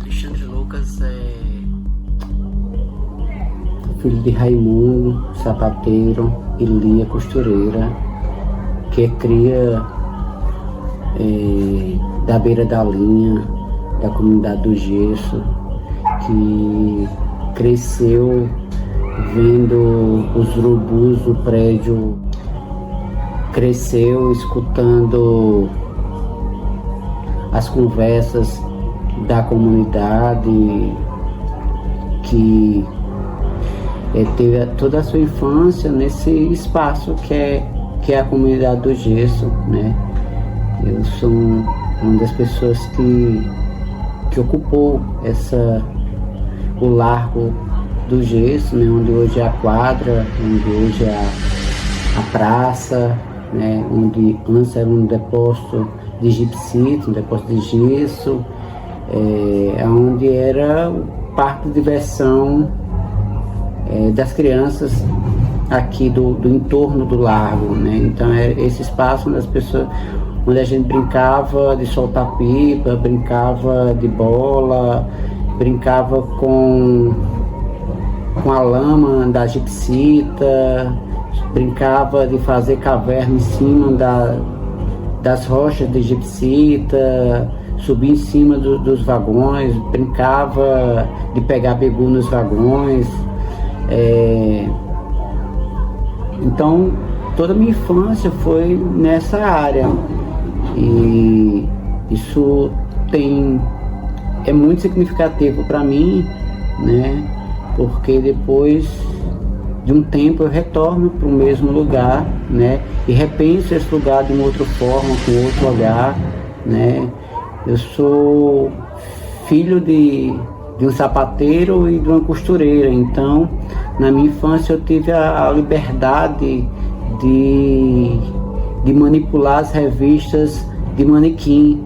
Alexandre Lucas é filho de Raimundo, sapateiro, e Lia, costureira, que é cria da beira da linha, da comunidade do Gesso, que cresceu vendo os urubus do prédio, cresceu escutando as conversas da comunidade, que teve toda a sua infância nesse espaço que é a comunidade do Gesso, né? Eu sou uma das pessoas que ocupou o Largo do Gesso, né? Onde hoje é a quadra, onde hoje é a praça, né? Onde antes era um depósito de gipsito, um depósito de gesso, onde era o parque de diversão das crianças aqui do entorno do largo, né? Então é esse espaço onde a gente brincava de soltar pipa, brincava de bola, brincava com a lama da gipsita, brincava de fazer caverna em cima das rochas de gipsita, subir em cima dos vagões, brincava de pegar begu nos vagões. Então toda a minha infância foi nessa área, e isso é muito significativo para mim, né? Porque depois de um tempo eu retorno para o mesmo lugar, né? E repenso esse lugar de uma outra forma, com outro olhar, né? Eu sou filho de um sapateiro e de uma costureira, então na minha infância eu tive a liberdade de manipular as revistas de manequim,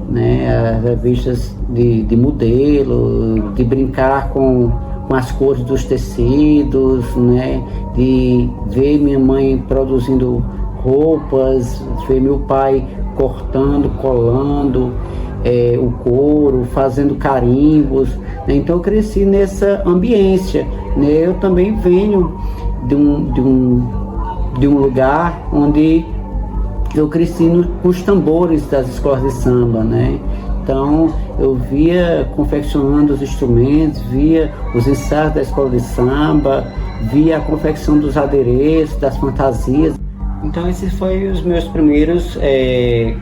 né? As revistas de modelo, de brincar com as cores dos tecidos, né? De ver minha mãe produzindo roupas, ver meu pai cortando, colando o couro, fazendo carimbos, né? Então eu cresci nessa ambiência, né? Eu também venho de um lugar onde eu cresci com os tambores das escolas de samba, né? Então eu via confeccionando os instrumentos, via os ensaios da escola de samba, via a confecção dos adereços, das fantasias. Então esses foram os meus primeiros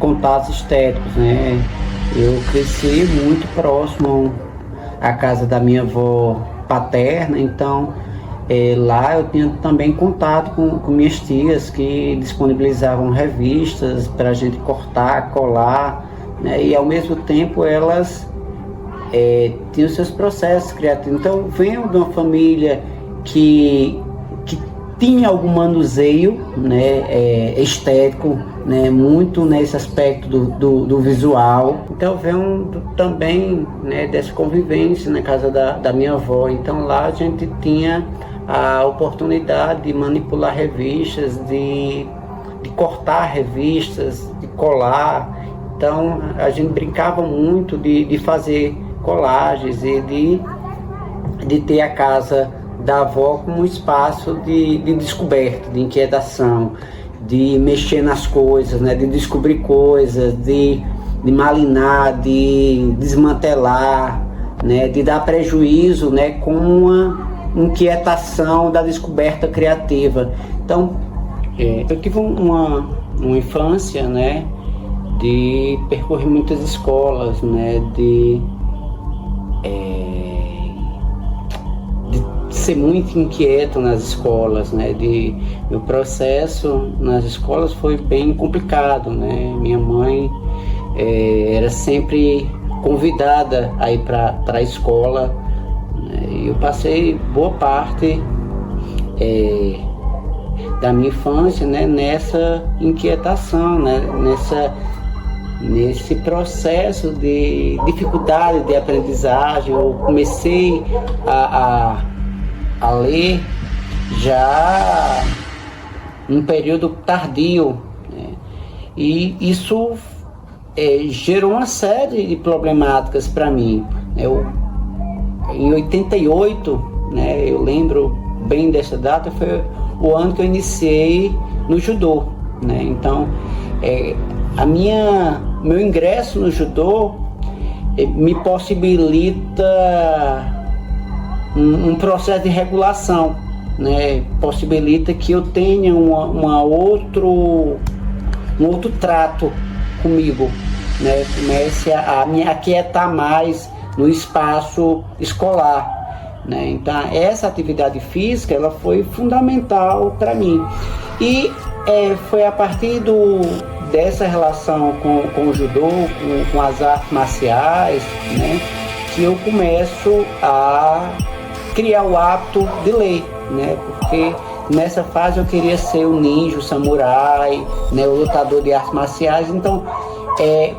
contatos estéticos, né? Eu cresci muito próximo à casa da minha avó paterna, então lá eu tinha também contato com minhas tias, que disponibilizavam revistas para a gente cortar, colar, né? E ao mesmo tempo elas tinham seus processos criativos. Então eu venho de uma família que tinha algum manuseio, né, estético, né, muito nesse aspecto do visual. Então eu venho também, né, dessa convivência na casa da minha avó. Então lá a gente tinha a oportunidade de manipular revistas, de cortar revistas, de colar. Então a gente brincava muito de fazer colagens e de ter a casa da avó como um espaço de descoberta, de inquietação, de mexer nas coisas, né? De descobrir coisas, de malinar, de desmantelar, né? De dar prejuízo, né? Com uma inquietação da descoberta criativa. Então eu tive uma infância, né? De percorrer muitas escolas, né? De ser muito inquieto nas escolas, né? Meu processo nas escolas foi bem complicado, né? Minha mãe era sempre convidada a ir para a escola, né? E eu passei boa parte da minha infância, né? Nessa inquietação, né? nesse processo de dificuldade de aprendizagem, eu comecei a ler já num período tardio, né? E isso gerou uma série de problemáticas para mim. Em 88, né, eu lembro bem dessa data, foi o ano que eu iniciei no judô, né? Então, meu ingresso no judô me possibilita um processo de regulação, né? Possibilita que eu tenha um outro trato comigo, né? Comece a me aquietar mais no espaço escolar, né? Então, essa atividade física, ela foi fundamental para mim. E foi a partir dessa relação com o judô, com as artes marciais, né, que eu começo a criar o hábito de ler, né? Porque nessa fase eu queria ser o ninja, o samurai, né, o lutador de artes marciais. Então,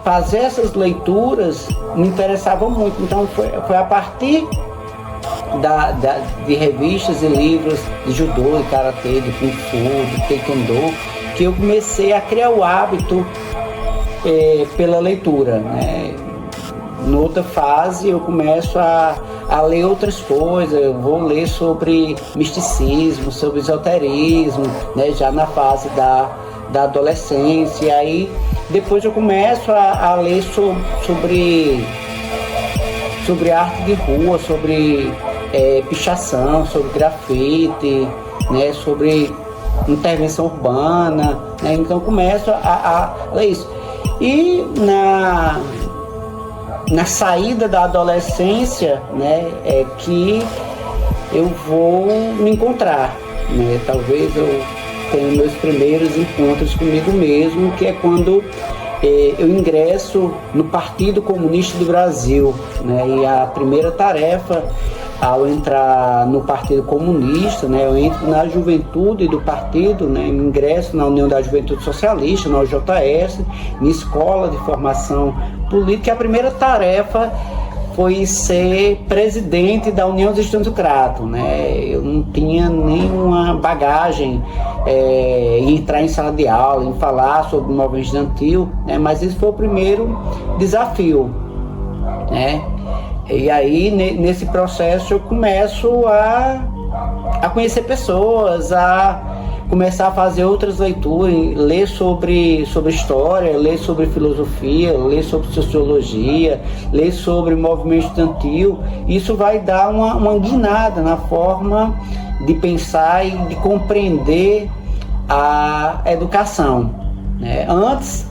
fazer essas leituras me interessava muito. Então, foi a partir de revistas e livros de judô, de karatê, de kung fu, de taekwondo, que eu comecei a criar o hábito pela leitura, né? Noutra fase eu começo a ler outras coisas, eu vou ler sobre misticismo, sobre esoterismo, né? Já na fase da adolescência. E aí depois eu começo a ler sobre arte de rua, sobre pichação, sobre grafite, né? Sobre intervenção urbana, né? Então começo a ler isso. E na saída da adolescência, né, é que eu vou me encontrar, né? Talvez eu tenha meus primeiros encontros comigo mesmo, que é quando eu ingresso no Partido Comunista do Brasil, né? E a primeira tarefa ao entrar no Partido Comunista, né, eu entro na juventude do partido, né, ingresso na União da Juventude Socialista, na UJS, minha escola de formação política. A primeira tarefa foi ser presidente da União dos Estudantes-Democratas, né? Eu não tinha nenhuma bagagem em entrar em sala de aula, em falar sobre o movimento estudantil, né? Mas esse foi o primeiro desafio, né? E aí, nesse processo, eu começo a conhecer pessoas, a começar a fazer outras leituras, ler sobre história, ler sobre filosofia, ler sobre sociologia, ler sobre movimento estudantil. Isso vai dar uma guinada na forma de pensar e de compreender a educação, né? Antes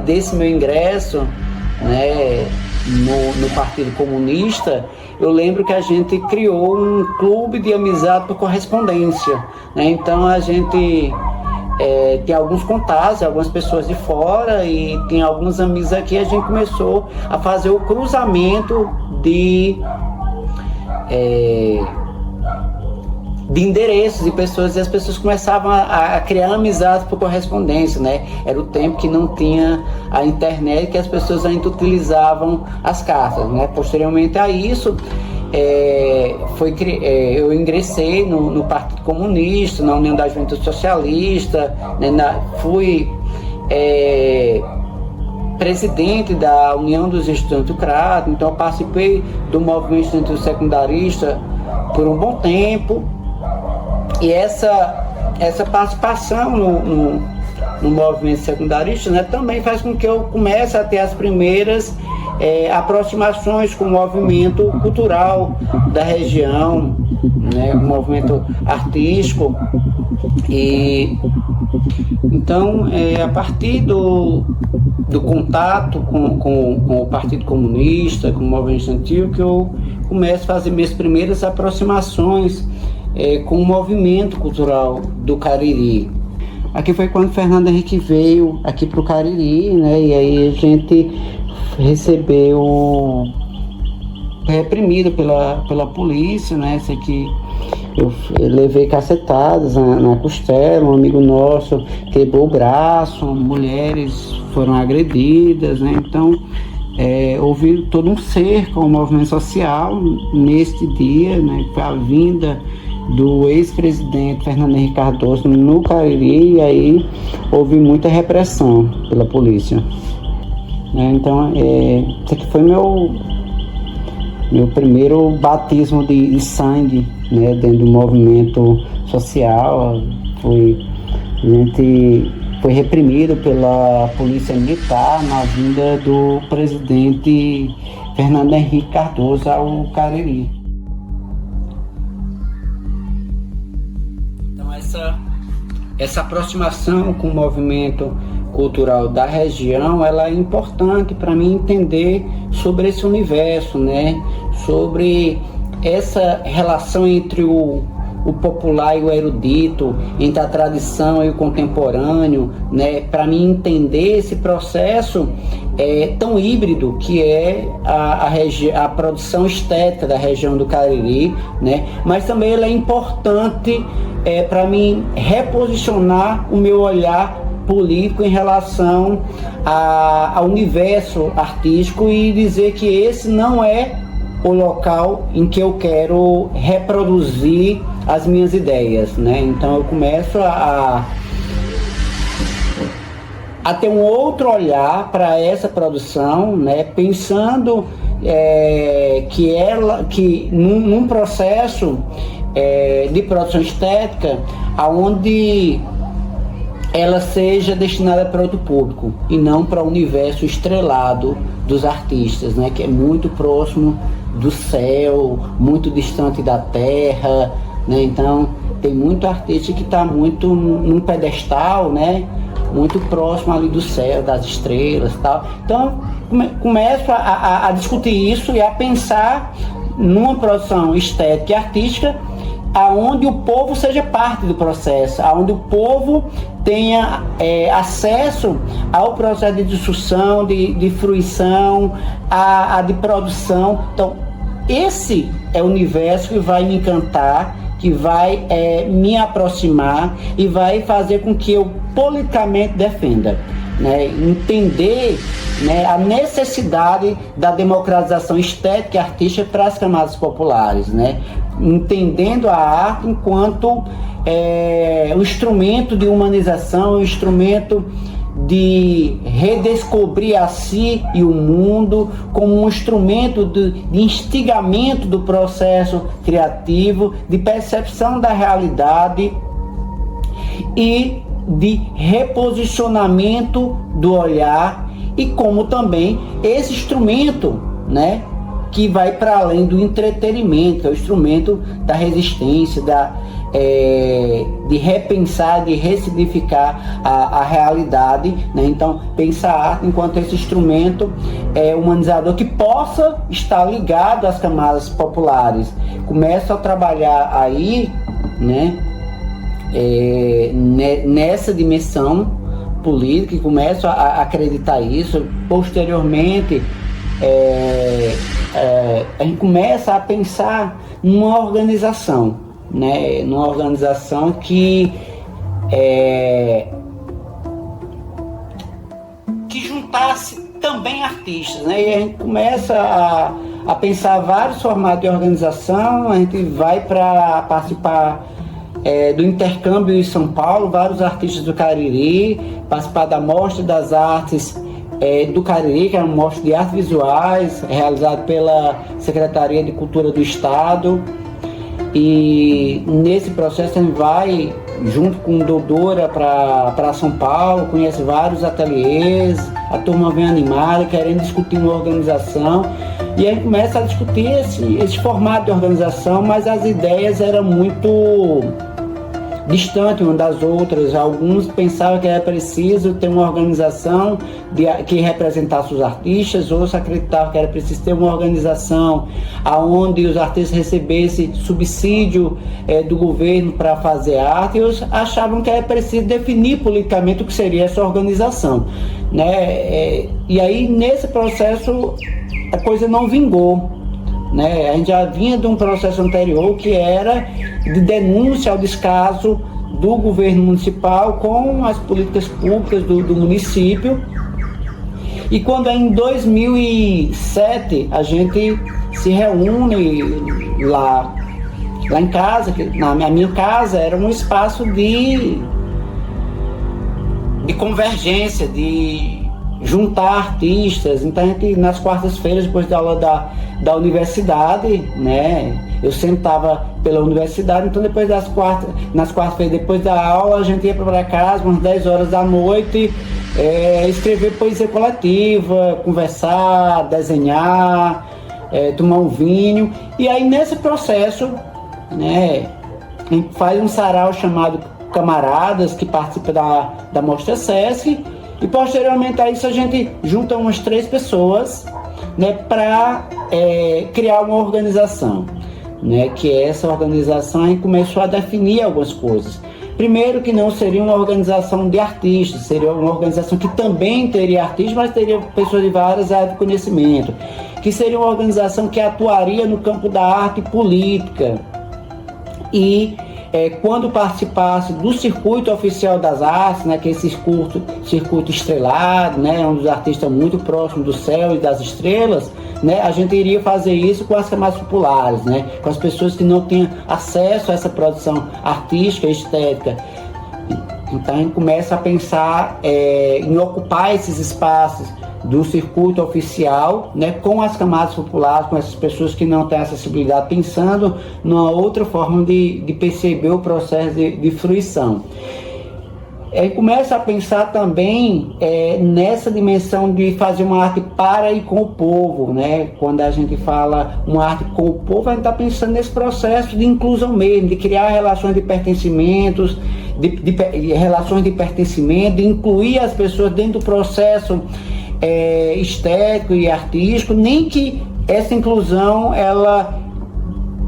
desse meu ingresso, né, no Partido Comunista, eu lembro que a gente criou um clube de amizade por correspondência, né? Então a gente tem alguns contatos, algumas pessoas de fora, e tem alguns amigos aqui. A gente começou a fazer o cruzamento de endereços de pessoas, e as pessoas começavam a criar amizades por correspondência, né? Era o tempo que não tinha a internet, que as pessoas ainda utilizavam as cartas, né? Posteriormente a isso, eu ingressei no Partido Comunista, na União da Juventude Socialista, né? Fui presidente da União dos Estudantes-Democratas. Então eu participei do movimento estudantil secundarista por um bom tempo. E essa participação no movimento secundarista, né, também faz com que eu comece a ter as primeiras aproximações com o movimento cultural da região, né, o movimento artístico. E então, a partir do contato com o Partido Comunista, com o movimento estudantil, que eu começo a fazer minhas primeiras aproximações com o movimento cultural do Cariri. Aqui foi quando Fernando Henrique veio aqui para o Cariri, né? E aí a gente recebeu reprimido pela polícia, né? Sei que Eu levei cacetadas na costela, um amigo nosso quebrou o braço, mulheres foram agredidas, né? Então, houve todo um cerco ao movimento social neste dia, né? Foi a vinda do ex-presidente Fernando Henrique Cardoso no Cariri, e aí houve muita repressão pela polícia. Então, esse aqui foi meu primeiro batismo de sangue, né, dentro do movimento social. A gente foi reprimido pela polícia militar na vinda do presidente Fernando Henrique Cardoso ao Cariri. Então essa aproximação com o movimento cultural da região, ela é importante para mim entender sobre esse universo, né? Sobre essa relação entre o popular e o erudito, entre a tradição e o contemporâneo, né? Para mim entender esse processo tão híbrido que é a produção estética da região do Cariri, né? Mas também ela é importante para mim reposicionar o meu olhar político em relação ao universo artístico e dizer que esse não é o local em que eu quero reproduzir as minhas ideias, né? Então eu começo a ter um outro olhar para essa produção, né? Pensando que num processo de produção estética aonde ela seja destinada para outro público e não para o universo estrelado dos artistas, né? Que é muito próximo do céu, muito distante da terra, né? Então tem muito artista que está muito num pedestal, né? Muito próximo ali do céu, das estrelas e tal. Então começo a discutir isso e a pensar numa produção estética e artística aonde o povo seja parte do processo, aonde o povo tenha acesso ao processo de discussão, de fruição, de produção. Então, esse é o universo que vai me encantar, que vai me aproximar e vai fazer com que eu politicamente defenda, né? Entender, né, a necessidade da democratização estética e artística para as camadas populares, né? Entendendo a arte enquanto um instrumento de humanização, um instrumento de redescobrir a si e o mundo, como um instrumento de instigamento do processo criativo, de percepção da realidade e de reposicionamento do olhar, e como também esse instrumento, né, que vai para além do entretenimento, é o instrumento da resistência, de repensar, de ressignificar a realidade, né? Então, pensar a arte enquanto esse instrumento humanizador que possa estar ligado às camadas populares. Começo a trabalhar aí, né, nessa dimensão política, e começo a acreditar isso. Posteriormente, a gente começa a pensar numa organização, né? Numa organização que juntasse também artistas, né? E a gente começa a pensar vários formatos de organização. A gente vai para participar do intercâmbio em São Paulo, vários artistas do Cariri, participar da Mostra das Artes do Cariri, que é uma mostra de artes visuais realizada pela Secretaria de Cultura do Estado. E nesse processo a gente vai junto com Dodora para São Paulo, conhece vários ateliês, a turma vem animada, querendo discutir uma organização, e aí começa a discutir esse formato de organização, mas as ideias eram muito distantes umas das outras. Alguns pensavam que era preciso ter uma organização que representasse os artistas, outros acreditavam que era preciso ter uma organização onde os artistas recebessem subsídio do governo para fazer arte, e outros achavam que era preciso definir politicamente o que seria essa organização, né? E aí nesse processo a coisa não vingou, né? A gente já vinha de um processo anterior que era de denúncia ao descaso do governo municipal com as políticas públicas do município. E quando em 2007 a gente se reúne lá em casa, na minha casa era um espaço de convergência, de juntar artistas. Então a gente, nas quartas-feiras, depois da aula da universidade, né, eu sempre estava pela universidade, então depois nas quartas-feiras, depois da aula, a gente ia para casa, umas 10 horas da noite, escrever poesia coletiva, conversar, desenhar, tomar um vinho. E aí nesse processo, né, a gente faz um sarau chamado Camaradas, que participa da Mostra Sesc, e posteriormente a isso a gente junta umas 3 pessoas, né, para criar uma organização, né, que essa organização a gente começou a definir algumas coisas. Primeiro, que não seria uma organização de artistas, seria uma organização que também teria artistas, mas teria pessoas de várias áreas de conhecimento, que seria uma organização que atuaria no campo da arte política e quando participasse do circuito oficial das artes, né, que é esse circuito estrelado, né, onde os artistas muito próximos do céu e das estrelas, né, a gente iria fazer isso com as camadas populares, né, com as pessoas que não tinham acesso a essa produção artística e estética. Então a gente começa a pensar em ocupar esses espaços do circuito oficial, né, com as camadas populares, com essas pessoas que não têm acessibilidade, pensando numa outra forma de perceber o processo de fruição. Começa a pensar também nessa dimensão de fazer uma arte para e com o povo, né? Quando a gente fala uma arte com o povo, a gente está pensando nesse processo de inclusão mesmo, de criar relações de pertencimentos, relações de pertencimento, de incluir as pessoas dentro do processo estético e artístico, nem que essa inclusão, ela,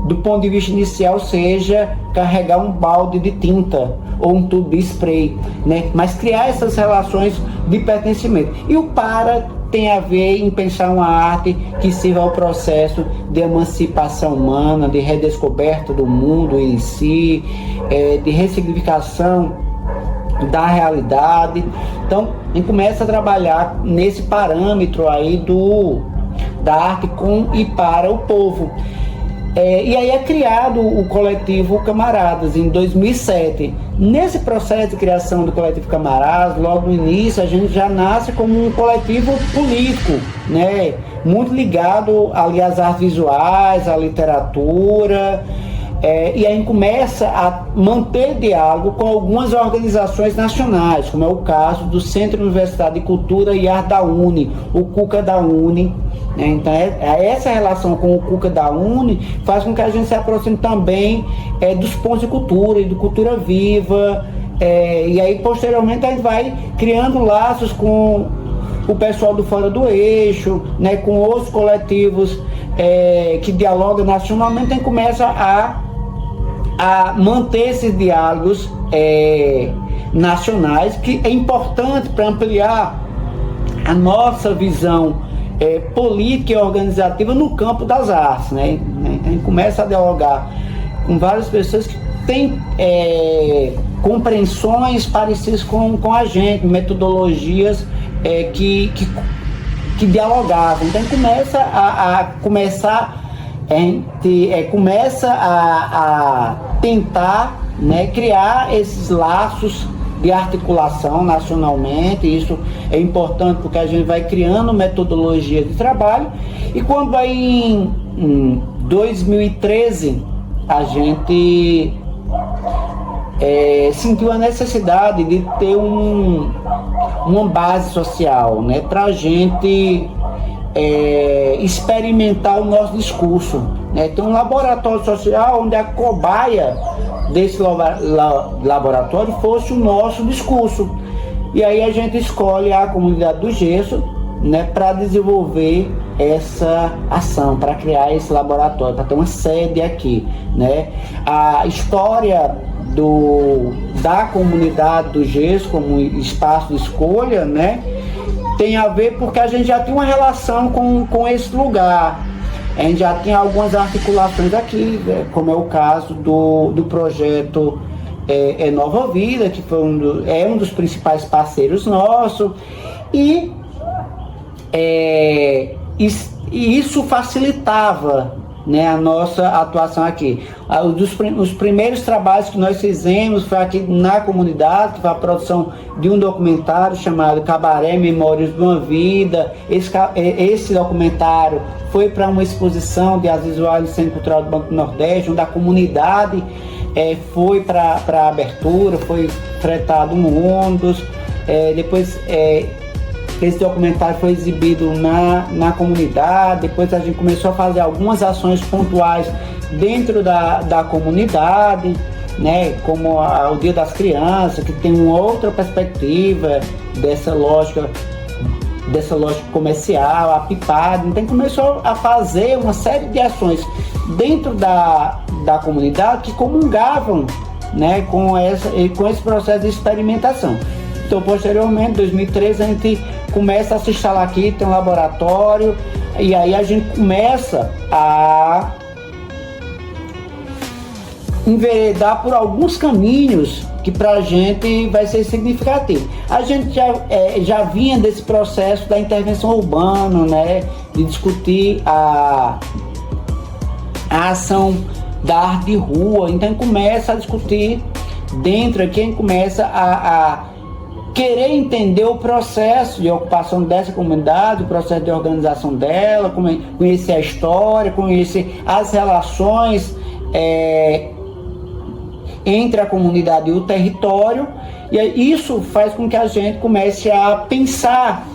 do ponto de vista inicial, seja carregar um balde de tinta ou um tubo de spray, né? Mas criar essas relações de pertencimento. E o para tem a ver em pensar uma arte que sirva ao processo de emancipação humana, de redescoberta do mundo em si, de ressignificação da realidade. Então a gente começa a trabalhar nesse parâmetro aí da arte com e para o povo. E aí é criado o coletivo Camaradas em 2007. Nesse processo de criação do coletivo Camaradas, logo no início a gente já nasce como um coletivo político, né, muito ligado ali às artes visuais, à literatura. E aí começa a manter diálogo com algumas organizações nacionais, como é o caso do Centro Universitário de Cultura e Arte da UNE, o CUCA da UNE. Então essa relação com o CUCA da UNE faz com que a gente se aproxime também dos pontos de cultura e de cultura viva, e aí posteriormente a gente vai criando laços com o pessoal do Fora do Eixo, né, com outros coletivos que dialogam nacionalmente. A gente começa a manter esses diálogos nacionais, que é importante para ampliar a nossa visão política e organizativa no campo das artes, né? A gente começa a dialogar com várias pessoas que têm compreensões parecidas com a gente, metodologias que dialogavam. Então a gente começa a tentar, né, criar esses laços de articulação nacionalmente. Isso é importante porque a gente vai criando metodologia de trabalho. E quando vai em 2013, a gente sentiu a necessidade de ter uma base social, né, para a gente experimentar o nosso discurso, né? Tem um laboratório social onde a cobaia desse laboratório fosse o nosso discurso. E aí a gente escolhe a comunidade do Gesso, né, para desenvolver essa ação, para criar esse laboratório, para ter uma sede aqui, né? A história da comunidade do Gesso como espaço de escolha, né, tem a ver porque a gente já tinha uma relação com esse lugar. a gente já tem algumas articulações aqui, como é o caso do projeto Nova Vida, que foi um dos principais parceiros nossos, e isso facilitava, né, a nossa atuação aqui. Os primeiros trabalhos que nós fizemos foi aqui na comunidade, que foi a produção de um documentário chamado Cabaré Memórias de uma Vida. Esse documentário foi para uma exposição de Aziz Wali no Centro Cultural do Banco do Nordeste, onde a comunidade foi para a abertura, foi fretado um ônibus. Depois esse documentário foi exibido na comunidade. Depois a gente começou a fazer algumas ações pontuais dentro da comunidade, né, como o Dia das Crianças, que tem uma outra perspectiva dessa lógica comercial, a pipada. Então começou a fazer uma série de ações dentro da comunidade que comungavam, né, com esse processo de experimentação. Então, posteriormente, em 2013, a gente começa a se instalar aqui, tem um laboratório, e aí a gente começa a enveredar por alguns caminhos que para a gente vai ser significativo. A gente já vinha desse processo da intervenção urbana, né, de discutir a ação da arte de rua. Então começa a discutir dentro aqui, a gente começa a querer entender o processo de ocupação dessa comunidade, o processo de organização dela, conhecer a história, conhecer as relações entre a comunidade e o território, e isso faz com que a gente comece a pensar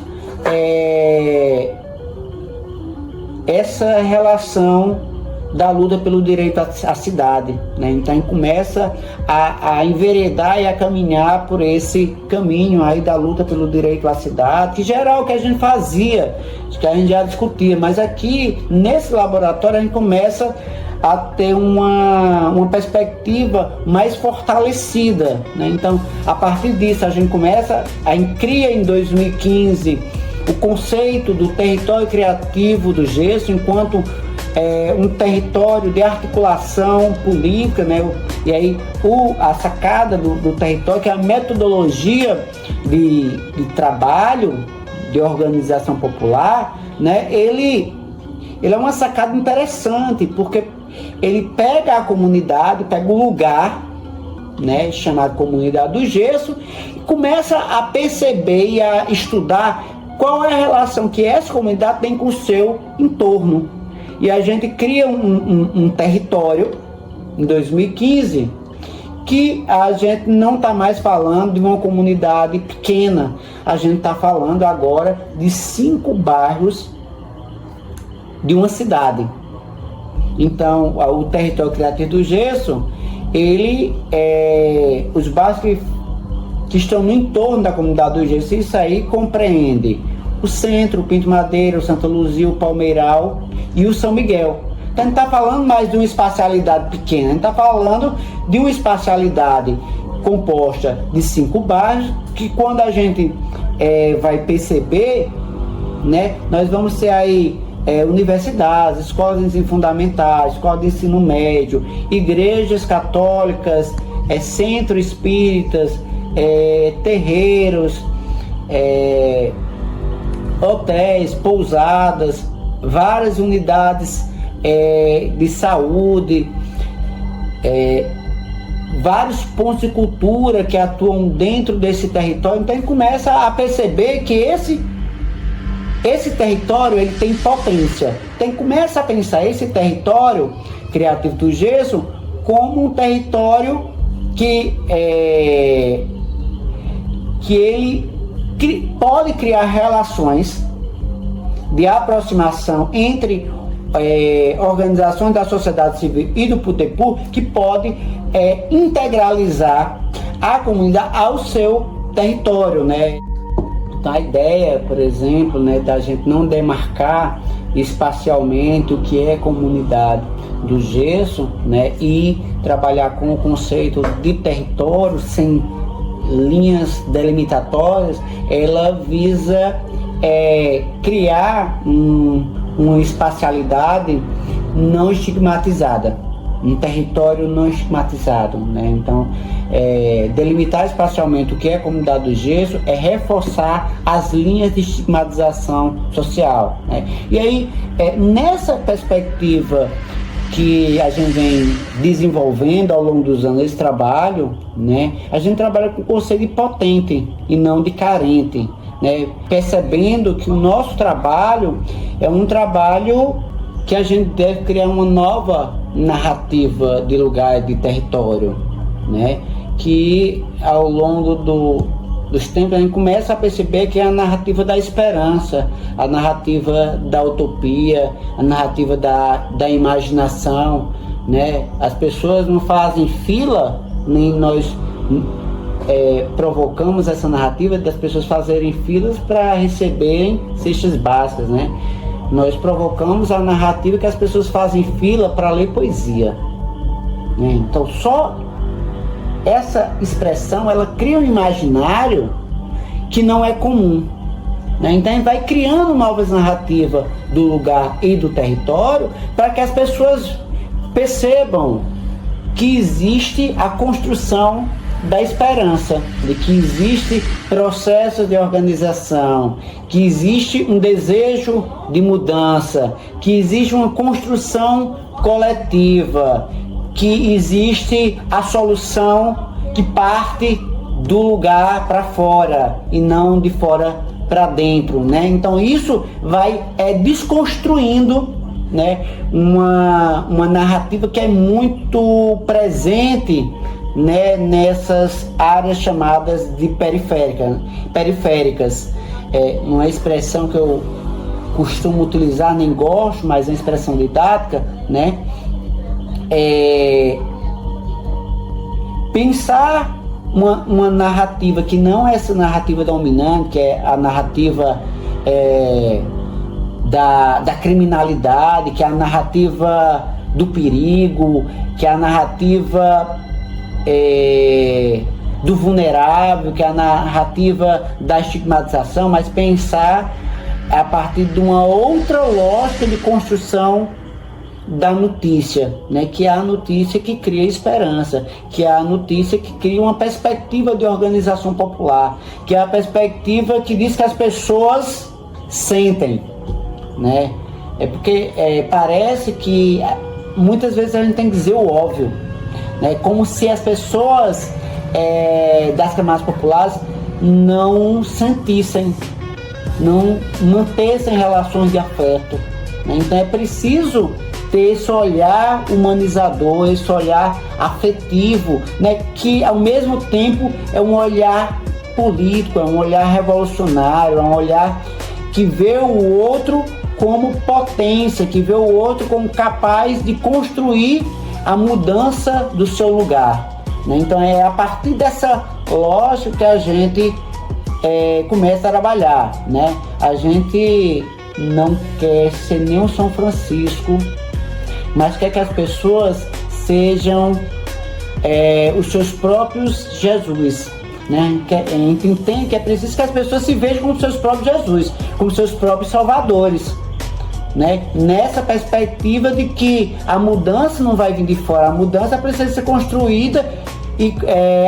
essa relação da luta pelo direito à cidade, né? Então começa a enveredar e a caminhar por esse caminho aí da luta pelo direito à cidade, que já era o que a gente fazia, que a gente já discutia, mas aqui nesse laboratório a gente começa a ter uma perspectiva mais fortalecida, né? Então a partir disso a gente cria em 2015 o conceito do território criativo do gesso enquanto um território de articulação política, né? E aí a sacada do território, que é a metodologia de trabalho, de organização popular, né? Ele é uma sacada interessante, porque ele pega a comunidade, pega o lugar, né, chamado Comunidade do Gesso, e começa a perceber e a estudar qual é a relação que essa comunidade tem com o seu entorno. E a gente cria um território, em 2015, que a gente não está mais falando de uma comunidade pequena, a gente está falando agora de 5 bairros de uma cidade. Então, o território criativo do gesso, os bairros que estão no entorno da comunidade do gesso, isso aí compreende o Centro, o Pinto Madeira, o Santa Luzia, o Palmeiral e o São Miguel. Então a gente está falando mais de uma espacialidade pequena, a gente está falando de uma espacialidade composta de 5 bairros, que quando a gente vai perceber, né, nós vamos ter aí universidades, escolas de ensino fundamental, escola de ensino médio, igrejas católicas, centros espíritas, terreiros, hotéis, pousadas, várias unidades de saúde, vários pontos de cultura que atuam dentro desse território. Então a gente começa a perceber que esse território ele tem potência. Então começa a pensar esse território criativo do gesso como um território que ele pode criar relações de aproximação entre organizações da sociedade civil e do poder público, que pode integralizar a comunidade ao seu território, né? Então a ideia, por exemplo, né, da gente não demarcar espacialmente o que é comunidade do gesso, né, e trabalhar com o conceito de território sem linhas delimitatórias, ela visa criar uma espacialidade não estigmatizada, um território não estigmatizado, né? Então, delimitar espacialmente o que é a comunidade do gesso é reforçar as linhas de estigmatização social, né? E aí, nessa perspectiva que a gente vem desenvolvendo ao longo dos anos esse trabalho, né? A gente trabalha com o conceito de potente e não de carente, né? Percebendo que o nosso trabalho é um trabalho que a gente deve criar uma nova narrativa de lugar, de território, né? Que ao longo dos tempos a gente começa a perceber que é a narrativa da esperança, a narrativa da utopia, a narrativa da imaginação, né? As pessoas não fazem fila, nem nós provocamos essa narrativa das pessoas fazerem filas para receberem cestas básicas, né? Nós provocamos a narrativa que as pessoas fazem fila para ler poesia, né? Então só essa expressão, ela cria um imaginário que não é comum, né? Então a gente vai criando novas narrativas do lugar e do território para que as pessoas percebam que existe a construção da esperança, de que existe processo de organização, que existe um desejo de mudança, que existe uma construção coletiva, que existe a solução que parte do lugar para fora e não de fora para dentro, né? Então isso vai desconstruindo, né, uma narrativa que é muito presente, né, nessas áreas chamadas de periféricas. Uma expressão que eu costumo utilizar, nem gosto, mas é uma expressão didática, né? Pensar uma narrativa que não é essa narrativa dominante, que é a narrativa da criminalidade, que é a narrativa do perigo, que é a narrativa do vulnerável, que é a narrativa da estigmatização, mas pensar a partir de uma outra lógica de construção da notícia, né? Que é a notícia que cria esperança, que é a notícia que cria uma perspectiva de organização popular, que é a perspectiva que diz que as pessoas sentem, né? Porque parece que muitas vezes a gente tem que dizer o óbvio, né? Como se as pessoas das camadas populares não sentissem, não mantessem relações de afeto, né? Então é preciso ter esse olhar humanizador, esse olhar afetivo, né? Que ao mesmo tempo é um olhar político, é um olhar revolucionário, é um olhar que vê o outro como potência, que vê o outro como capaz de construir a mudança do seu lugar, né? Então é a partir dessa lógica que a gente começa a trabalhar, né? A gente não quer ser nenhum São Francisco, mas quer que as pessoas sejam os seus próprios Jesus, né? A gente entende que é preciso que as pessoas se vejam como seus próprios Jesus, como seus próprios salvadores, né? Nessa perspectiva de que a mudança não vai vir de fora, a mudança precisa ser construída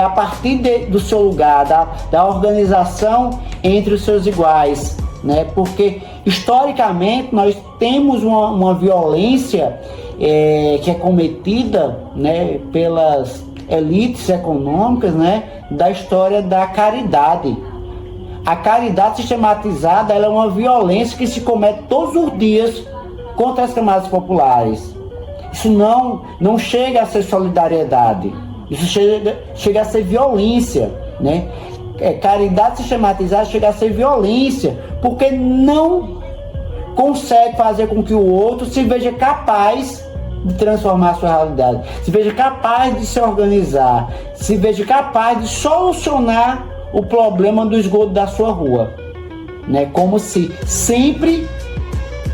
a partir do seu lugar, da organização entre os seus iguais, né? Porque historicamente nós temos uma violência que é cometida, né, pelas elites econômicas, né, da história da caridade. A caridade sistematizada, ela é uma violência que se comete todos os dias contra as camadas populares. Isso não chega a ser solidariedade, isso chega a ser violência, né? Caridade sistematizada chega a ser violência, porque não consegue fazer com que o outro se veja capaz de transformar a sua realidade, se veja capaz de se organizar, se veja capaz de solucionar o problema do esgoto da sua rua, né? Como se sempre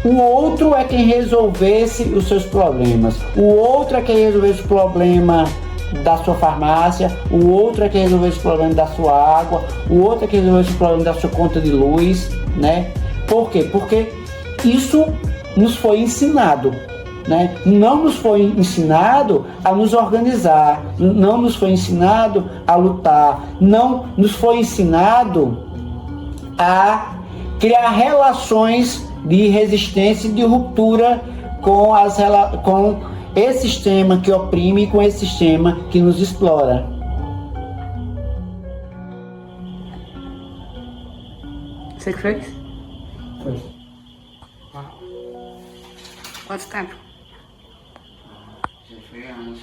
o outro é quem resolvesse os seus problemas, o outro é quem resolvesse o problema da sua farmácia, o outro é quem resolvesse o problema da sua água, o outro é quem resolvesse o problema da sua conta de luz, né? Por quê? Porque isso nos foi ensinado, né? Não nos foi ensinado a nos organizar, não nos foi ensinado a lutar, não nos foi ensinado a criar relações de resistência e de ruptura com esse sistema que oprime e com esse sistema que nos explora. Você que fez? Foi. Quanto tempo? Já foi antes.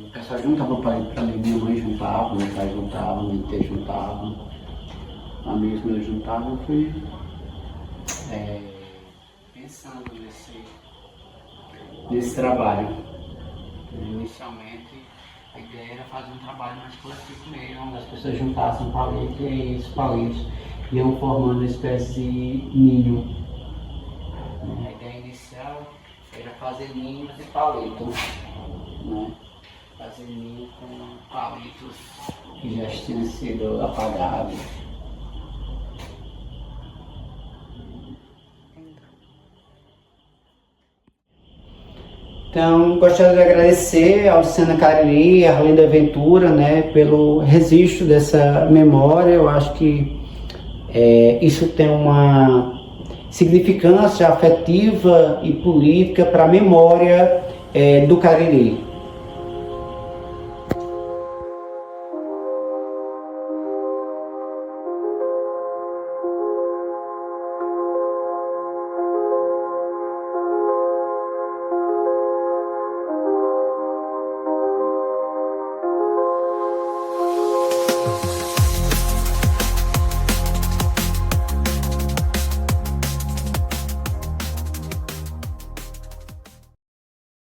O pessoal juntava para mim, minha mãe juntava, meu pai juntava, meu tio juntava, amigos meus juntavam. Eu fui pensando nesse trabalho. Inicialmente, a ideia era fazer um trabalho mais coletivo mesmo, onde as pessoas juntassem palitos e esses palitos iam formando uma espécie de ninho. A ideia inicial era fazer ninhos e palitos, né? Fazer ninho com palitos que já tinham sido apagados. Então, gostaria de agradecer ao Luciana Cariri e a Arlinda Ventura, né, pelo registro dessa memória. Eu acho que isso tem uma significância afetiva e política para a memória do Cariri.